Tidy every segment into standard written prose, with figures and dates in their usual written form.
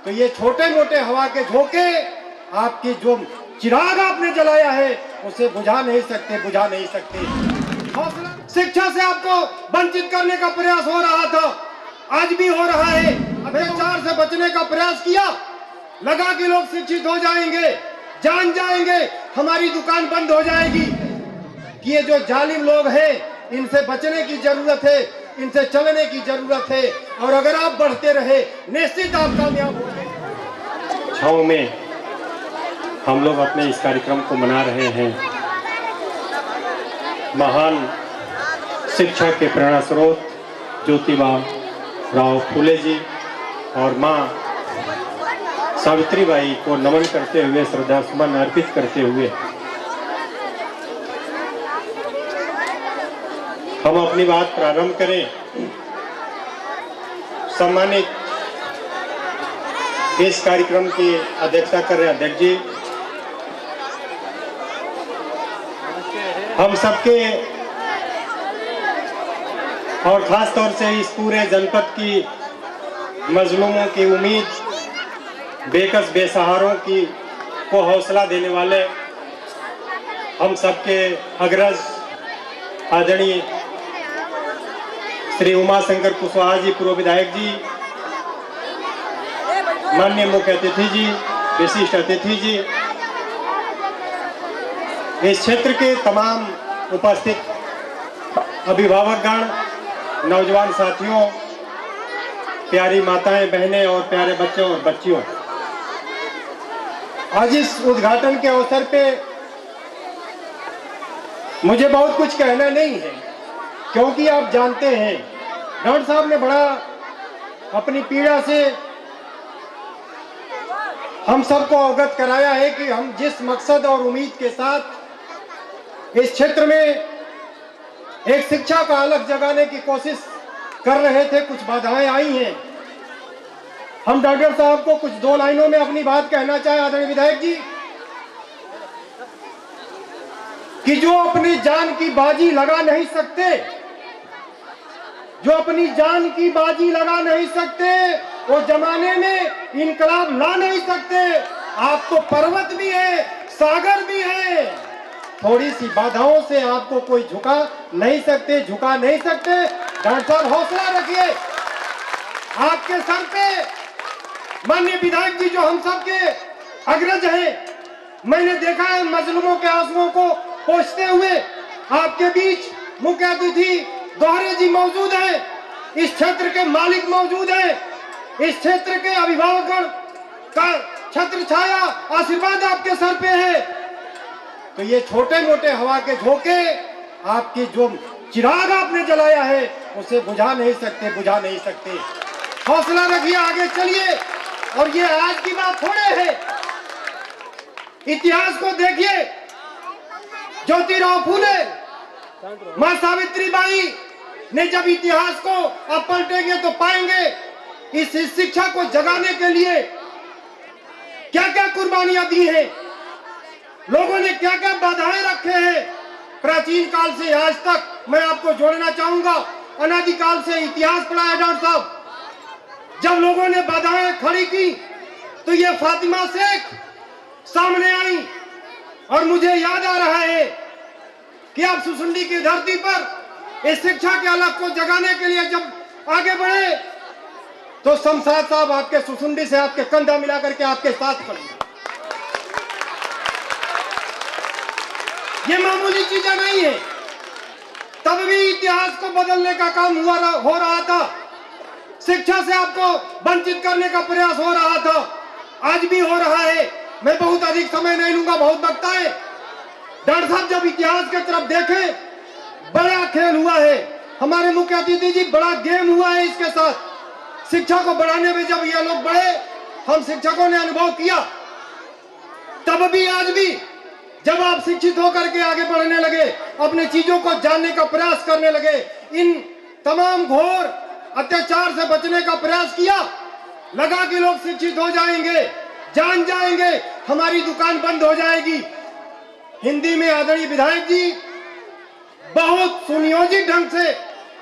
तो ये छोटे मोटे हवा के झोंके आपकी जो चिराग आपने जलाया है उसे बुझा नहीं सकते। हौसला शिक्षा से आपको वंचित करने का प्रयास हो रहा था, आज भी हो रहा है। अत्याचार से बचने का प्रयास किया, लगा कि लोग शिक्षित हो जाएंगे, जान जाएंगे, हमारी दुकान बंद हो जाएगी। कि ये जो जालिम लोग हैं इनसे बचने की जरूरत है, इनसे चलने की जरूरत है। और अगर आप बढ़ते रहे निश्चित आप कामयाब होंगे। छाव में हम लोग अपने इस कार्यक्रम को मना रहे हैं। महान शिक्षा के प्रेरणा स्रोत ज्योतिबा राव फूले जी और माँ सावित्रीबाई को नमन करते हुए, श्रद्धा सुमन अर्पित करते हुए हम अपनी बात प्रारंभ करें। सम्मानित इस कार्यक्रम की अध्यक्षता कर रहे अध्यक्ष जी, हम सबके और खास तौर से इस पूरे जनपद की मजलूमों की उम्मीद, बेकस बेसहारों की को हौसला देने वाले हम सबके अग्रज आदरणीय श्री उमाशंकर कुशवाहा जी, पूर्व विधायक जी, माननीय मुख्य अतिथि जी, विशिष्ट अतिथि जी, इस क्षेत्र के तमाम उपस्थित अभिभावकगण, नौजवान साथियों, प्यारी माताएं, बहनें और प्यारे बच्चों और बच्चियों, आज इस उद्घाटन के अवसर पे मुझे बहुत कुछ कहना नहीं है, क्योंकि आप जानते हैं डॉक्टर साहब ने बड़ा अपनी पीड़ा से हम सबको अवगत कराया है कि हम जिस मकसद और उम्मीद के साथ इस क्षेत्र में एक शिक्षा का अलग जगाने की कोशिश कर रहे थे, कुछ बाधाएं आई हैं। हम डॉक्टर साहब को कुछ दो लाइनों में अपनी बात कहना चाहे आदरणीय विधायक जी, कि जो अपनी जान की बाजी लगा नहीं सकते, जो अपनी जान की बाजी लगा नहीं सकते, वो जमाने में इनकलाब ला नहीं सकते। आपको पर्वत भी है, सागर भी है, थोड़ी सी बाधाओं से आपको कोई झुका नहीं सकते। डॉक्टर साहब हौसला रखिए, आपके सर पे माननीय विधायक जी जो हम सबके अग्रज हैं, मैंने देखा है मजलूमों के आंसुओं को पोंछते हुए। आपके बीच मुख्य अतिथि दोहरे जी मौजूद हैं, इस क्षेत्र के मालिक मौजूद हैं, इस क्षेत्र के अभिभावकगण का छत्र छाया आशीर्वाद आपके सर पे है। तो ये छोटे मोटे हवा के झोंके आपकी जो चिराग आपने जलाया है उसे बुझा नहीं सकते। हौसला रखिए, आगे चलिए। और ये आज की बात थोड़े है, इतिहास को देखिए। ज्योतिराव फूले, मां सावित्रीबाई ने जब इतिहास को आप पलटेंगे तो पाएंगे इस शिक्षा को जगाने के लिए क्या क्या कुर्बानियां दी हैं, लोगों ने क्या क्या बाधाएं रखे हैं। प्राचीन काल से आज तक मैं आपको जोड़ना चाहूंगा, अनादिकाल से इतिहास पढ़ा है डॉक्टर साहब। जब लोगों ने बाधाएं खड़ी की तो ये फातिमा शेख सामने आई, और मुझे याद आ रहा है कि आप सुसुंडी की धरती पर इस शिक्षा के अलग को जगाने के लिए जब आगे बढ़े तो शमशाद साहब आपके सुसुंडी से आपके कंधा मिला करके आपके साथ खड़े। ये मामूली चीजें नहीं है, तब भी इतिहास को बदलने का काम हो रहा था, शिक्षा से आपको वंचित करने का प्रयास हो रहा था, आज भी हो रहा है। मैं बहुत अधिक समय नहीं लूंगा, बहुत वक्त है। डॉक्टर साहब जब इतिहास की तरफ देखें, बड़ा खेल हुआ है, हमारे मुख्य अतिथि जी, बड़ा गेम हुआ है इसके साथ। शिक्षा को बढ़ाने में जब ये लोग बढ़े, हम शिक्षकों ने अनुभव किया, तब भी आज भी जब आप शिक्षित होकर के आगे बढ़ने लगे, अपने चीजों को जानने का प्रयास करने लगे, इन तमाम घोर अत्याचार से बचने का प्रयास किया, लगा कि लोग शिक्षित हो जाएंगे, जान जाएंगे, हमारी दुकान बंद हो जाएगी। हिंदी में आदरणीय विधायक जी बहुत सुनियोजित ढंग से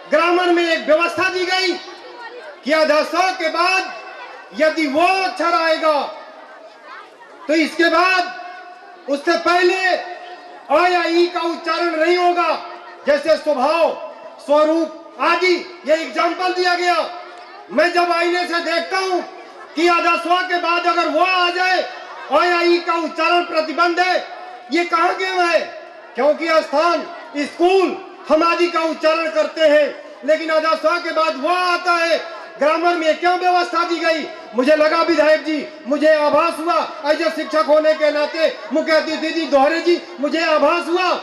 ग्रामर में एक व्यवस्था दी गई कि आधा 100 के बाद यदि वो अक्षर आएगा तो इसके बाद उससे पहले अ या ई का उच्चारण नहीं होगा। जैसे स्वभाव, स्वरूप आदि, ये एग्जाम्पल दिया गया। मैं जब आईने से देखता हूं कि आदस्वा के बाद अगर वो आ जाए, अ या ई का उच्चारण प्रतिबंध है, ये कहाँ गया है? क्योंकि स्थान, स्कूल हम आदि का उच्चारण करते हैं, लेकिन आदस्वा के बाद वो आता है। ग्रामर में क्यों व्यवस्था दी गई? मुझे लगा विधायक जी, मुझे आभास हुआ एज ए शिक्षक होने के नाते, मुख्य अतिथि जी दोहरे जी, मुझे आभास हुआ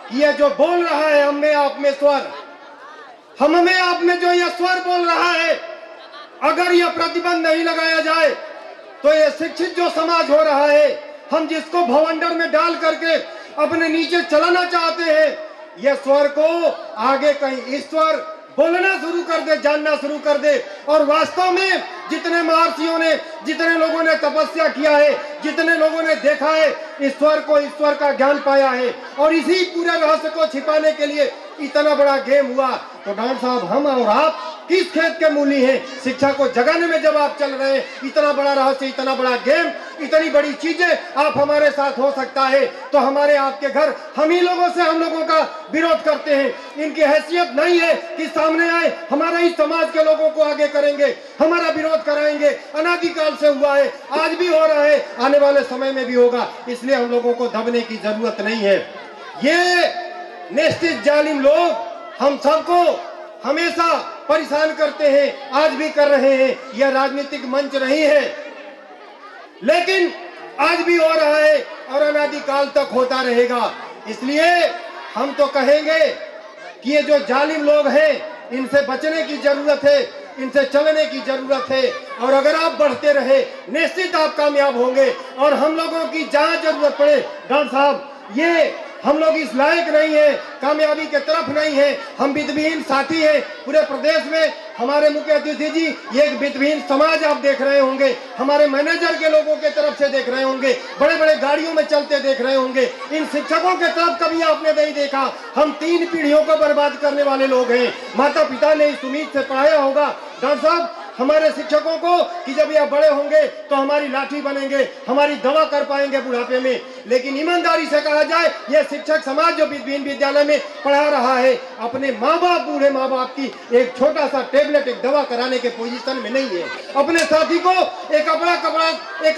कि ये जो बोल रहा है हम में आप में स्वर, हम में आप में जो ये स्वर बोल रहा है, अगर ये प्रतिबंध नहीं लगाया जाए तो ये शिक्षित जो समाज हो रहा है, हम जिसको भवंडर में डाल करके अपने नीचे चलाना चाहते हैं, ये स्वर को आगे कहीं ईश्वर बोलना शुरू कर दे, जानना शुरू कर दे। और वास्तव में जितने महर्षियों ने, जितने लोगों ने तपस्या किया है, जितने लोगों ने देखा है ईश्वर को, ईश्वर का ज्ञान पाया है, और इसी पूरे रहस्य को छिपाने के लिए इतना बड़ा गेम हुआ। तो डॉक्टर साहब, हम और आप किस खेत के मूली हैं? शिक्षा को जगाने में जब आप चल रहे हैं, इतना बड़ा रहस्य, इतना बड़ा गेम, इतनी बड़ी चीजें आप हमारे साथ हो सकता है, तो हमारे आपके घर हम ही लोगों से हम लोगों का विरोध करते हैं। इनकी हैसियत नहीं है कि सामने आए, हमारा ही समाज के लोगों को आगे करेंगे, हमारा विरोध कराएंगे। अनादिकाल से हुआ है, आज भी हो रहा है, आने वाले समय में भी होगा। इसलिए हम लोगों को दबने की जरूरत नहीं है। ये निश्चित जालिम लोग हम सबको हमेशा परेशान करते हैं, आज भी कर रहे हैं। यह राजनीतिक मंच नहीं है, लेकिन आज भी हो रहा है और अनादिकाल तक होता रहेगा। इसलिए हम तो कहेंगे कि ये जो जालिम लोग हैं, इनसे बचने की जरूरत है, इनसे चलने की जरूरत है। और अगर आप बढ़ते रहे, निश्चित आप कामयाब होंगे। और हम लोगों की जहां जरूरत पड़े, डॉक्टर साहब, ये हम लोग इस लायक नहीं है, कामयाबी के तरफ नहीं है, हम वित्तहीन साथी हैं। पूरे प्रदेश में हमारे मुख्य अतिथि जी, ये एक वित्तहीन समाज आप देख रहे होंगे, हमारे मैनेजर के लोगों के तरफ से देख रहे होंगे, बड़े बड़े गाड़ियों में चलते देख रहे होंगे। इन शिक्षकों के तरफ कभी आपने नहीं देखा। हम 3 पीढ़ियों को बर्बाद करने वाले लोग हैं। माता पिता ने इस उम्मीद से पढ़ाया होगा, डॉक्टर साहब, हमारे शिक्षकों को, कि जब यह बड़े होंगे तो हमारी लाठी बनेंगे, हमारी दवा कर पाएंगे बुढ़ापे में। लेकिन ईमानदारी से कहा जाए, यह शिक्षक समाज जो विभिन्न विद्यालय में पढ़ा रहा है, अपने माँ बाप, बूढ़े माँ बाप की एक छोटा सा टेबलेट, एक दवा कराने के पोजीशन में नहीं है। अपने साथी को एक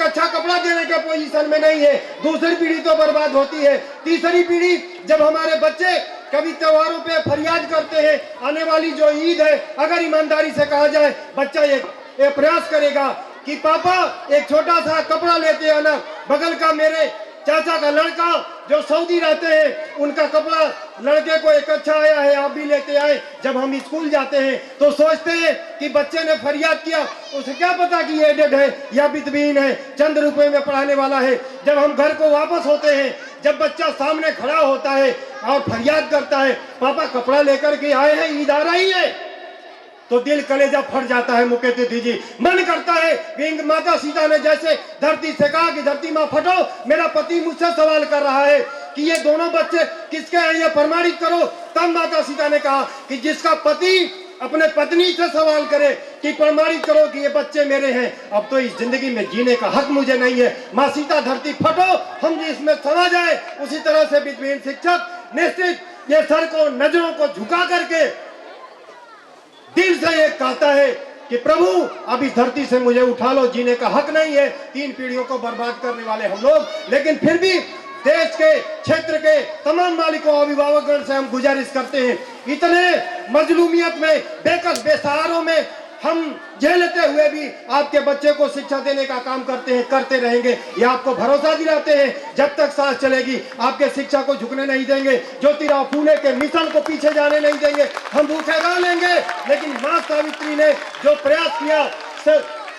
अच्छा कपड़ा देने के पोजीशन में नहीं है। दूसरी पीढ़ी तो बर्बाद होती है। तीसरी पीढ़ी, जब हमारे बच्चे कभी त्योहारों पे फरियाद करते हैं, आने वाली जो ईद है, अगर ईमानदारी से कहा जाए, बच्चा एक प्रयास करेगा कि पापा एक छोटा सा कपड़ा लेते आना। बगल का मेरे चाचा का लड़का जो सऊदी रहते हैं, उनका कपड़ा लड़के को एक अच्छा आया है, आप भी लेते आए। जब हम स्कूल जाते हैं तो सोचते हैं कि बच्चे ने फरियाद किया, उसे क्या पता कि ये एडेड है या वित्तहीन है, चंद रुपए में पढ़ाने वाला है। जब हम घर को वापस होते हैं, जब बच्चा सामने खड़ा होता है और फरियाद करता है, पापा कपड़ा लेकर के आए हैं, ईद आ रही है, तो दिल कलेजा फट जाता है। मुख्य अतिथि जी, मन करता है कि माता सीता ने जैसे धरती से कहा कि धरती माँ फटो, मेरा पति मुझसे सवाल कर रहा है कि ये दोनों बच्चे किसके हैं, ये प्रमाणित करो। तब माता सीता ने कहा कि जिसका पति अपने पत्नी से सवाल करे कि प्रमाणित करो कि ये बच्चे मेरे हैं, अब तो इस जिंदगी में जीने का हक मुझे नहीं है। माँ सीता धरती फटो, हम इसमें समा जाए। उसी तरह से वित्तहीन शिक्षक निश्चित ये सर को, नजरों को झुका करके दिल से ये कहता है कि प्रभु अब इस धरती से मुझे उठा लो, जीने का हक नहीं है। 3 पीढ़ियों को बर्बाद करने वाले हम लोग, लेकिन फिर भी देश के, क्षेत्र के तमाम मालिकों, अभिभावकगण से हम गुजारिश करते हैं, इतने मजलूमियत में, बेकस बेसहारों में हम झेलते हुए भी आपके बच्चे को शिक्षा देने का काम करते हैं, करते रहेंगे। ये आपको भरोसा दिलाते हैं, जब तक सांस चलेगी आपके शिक्षा को झुकने नहीं देंगे। ज्योतिराव फूले के मिशन को पीछे जाने नहीं देंगे। हम भूखे रह लेंगे, लेकिन माँ सावित्री ने जो प्रयास किया,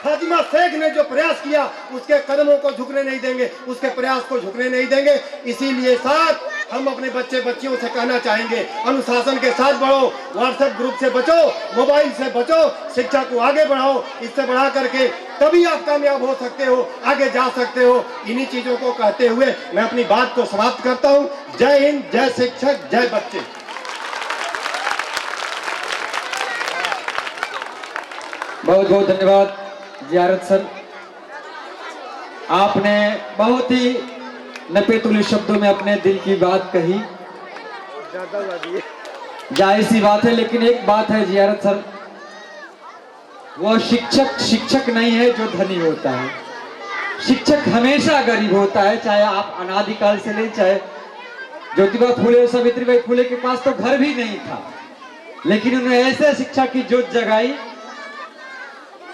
फातिमा शेख ने जो प्रयास किया, उसके कदमों को झुकने नहीं देंगे, उसके प्रयास को झुकने नहीं देंगे। इसीलिए साथ हम अपने बच्चे बच्चियों से कहना चाहेंगे, अनुशासन के साथ बढ़ो, व्हाट्सएप ग्रुप से बचो, मोबाइल से बचो, शिक्षा को आगे बढ़ाओ। इससे बढ़ा करके तभी आप कामयाब हो सकते हो, आगे जा सकते हो। इन्हीं चीजों को कहते हुए मैं अपनी बात को समाप्त करता हूँ। जय हिंद, जय शिक्षक, जय बच्चे। बहुत बहुत धन्यवाद। जियारत सर, आपने बहुत ही नपे तुले शब्दों में अपने दिल की बात कही, जाहिर सी बात है। लेकिन एक बात है जियारत सर, वह शिक्षक नहीं है जो धनी होता है। शिक्षक हमेशा गरीब होता है, चाहे आप अनादिकाल से लें, चाहे ज्योतिबा फूले और सावित्रीबाई फूले के पास तो घर भी नहीं था, लेकिन उन्होंने ऐसे शिक्षा की जोत जगाई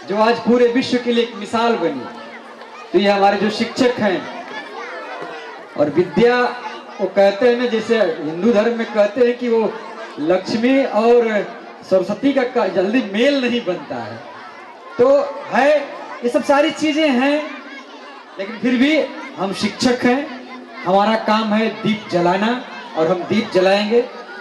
जो आज पूरे विश्व के लिए एक मिसाल बनी। तो ये हमारे जो शिक्षक हैं, और विद्या वो कहते हैं ना, जैसे हिंदू धर्म में कहते हैं कि वो लक्ष्मी और सरस्वती का जल्दी मेल नहीं बनता है, तो है ये सब सारी चीजें हैं। लेकिन फिर भी हम शिक्षक हैं, हमारा काम है दीप जलाना और हम दीप जलाएंगे।